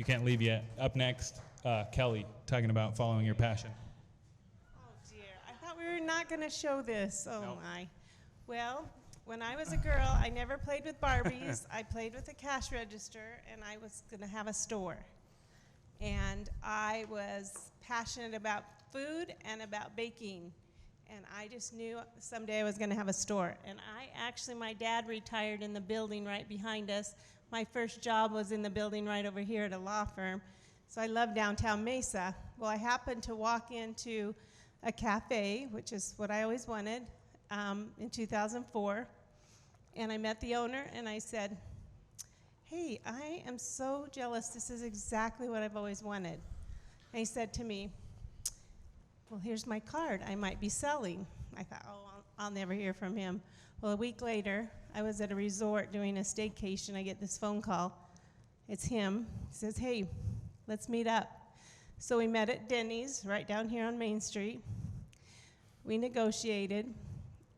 you can't leave yet. Up next, Kelly, talking about following your passion. Oh dear, I thought we were not going to show this. Oh No. my. Well, when I was a girl, I never played with Barbies. I played with a cash register, and I was going to have a store. And I was passionate about food and about baking. And I just knew someday I was going to have a store. And my dad retired in the building right behind us. My first job was in the building right over here at a law firm. So I love downtown Mesa. Well, I happened to walk into a cafe, which is what I always wanted, in 2004. And I met the owner, and I said, hey, I am so jealous. This is exactly what I've always wanted. And he said to me, well, here's my card. I might be selling. I thought, oh, I'll never hear from him. Well, a week later, I was at a resort doing a staycation. I get this phone call. It's him. He says, hey, let's meet up. So we met at Denny's right down here on Main Street. We negotiated,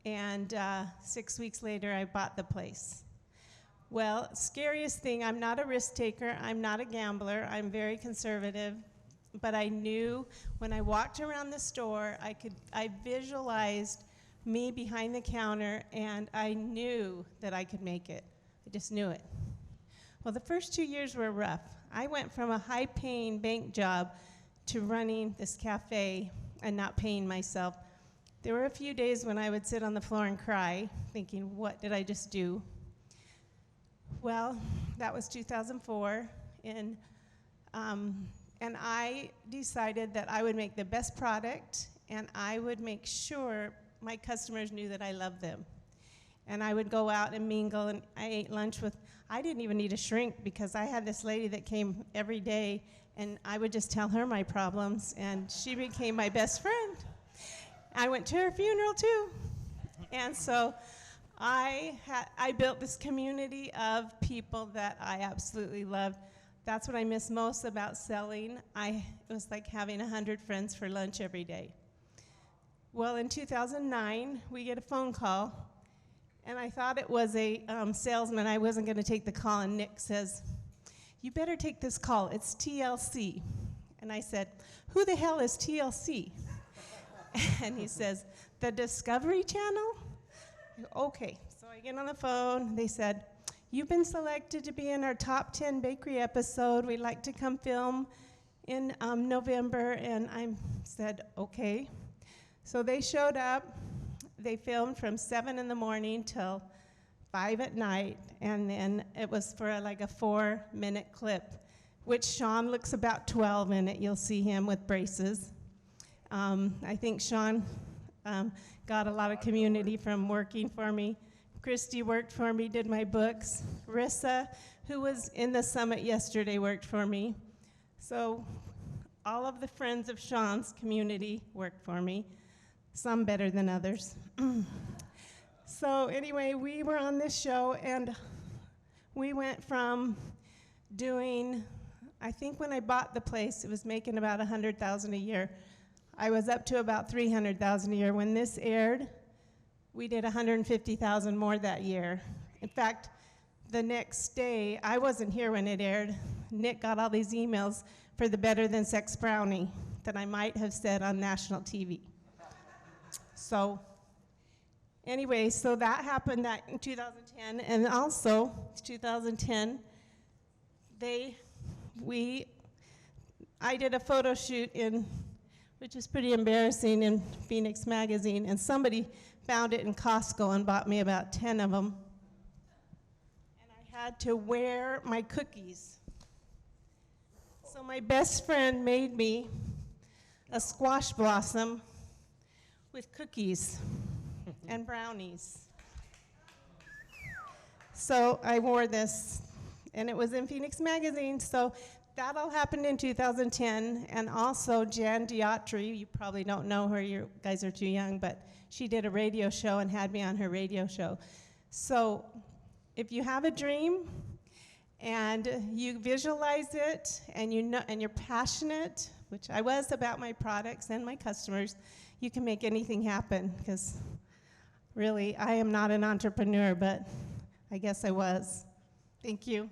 and 6 weeks later, I bought the place. Well, scariest thing, I'm not a risk taker, I'm not a gambler, I'm very conservative, but I knew when I walked around the store, I visualized me behind the counter, and I knew that I could make it. I just knew it. Well, the first 2 years were rough. I went from a high-paying bank job to running this cafe and not paying myself. There were a few days when I would sit on the floor and cry, thinking, what did I just do? Well, that was 2004, and I decided that I would make the best product, and I would make sure my customers knew that I loved them. And I would go out and mingle, and I ate lunch with, I didn't even need a shrink because I had this lady that came every day, and I would just tell her my problems, and she became my best friend. I went to her funeral too. And so I built this community of people that I absolutely loved. That's what I miss most about selling. It was like having 100 friends for lunch every day. Well, in 2009, we get a phone call, and I thought it was a salesman. I wasn't going to take the call, and Nick says, you better take this call. It's TLC. And I said, who the hell is TLC? And he says, the Discovery Channel? Okay, so I get on the phone. They said, you've been selected to be in our top 10 bakery episode. We'd like to come film in November. And I said, okay. So they showed up. They filmed from 7 in the morning till 5 at night. And then it was for like a 4-minute clip, which Sean looks about 12 in it. You'll see him with braces. I think Sean got a lot of community from working for me. Christy worked for me, did my books. Rissa, who was in the summit yesterday, worked for me. So all of the friends of Sean's community worked for me, some better than others. So anyway, we were on this show, and we went from doing, I think when I bought the place, it was making about $100,000 a year. I was up to about $300,000 a year. When this aired, we did $150,000 more that year. In fact, the next day, I wasn't here when it aired. Nick got all these emails for the Better Than Sex Brownie that I might have said on national TV. So anyway, so that happened in 2010, and also 2010, I did a photo shoot which is pretty embarrassing, in Phoenix Magazine, and somebody found it in Costco and bought me about 10 of them. And I had to wear my cookies. So my best friend made me a squash blossom with cookies and brownies. So I wore this, and it was in Phoenix Magazine. So that all happened in 2010, and also Jan Diotri, you probably don't know her, you guys are too young, but she did a radio show and had me on her radio show. So if you have a dream and you visualize it and you're passionate, which I was about my products and my customers, you can make anything happen, because really I am not an entrepreneur, but I guess I was. Thank you.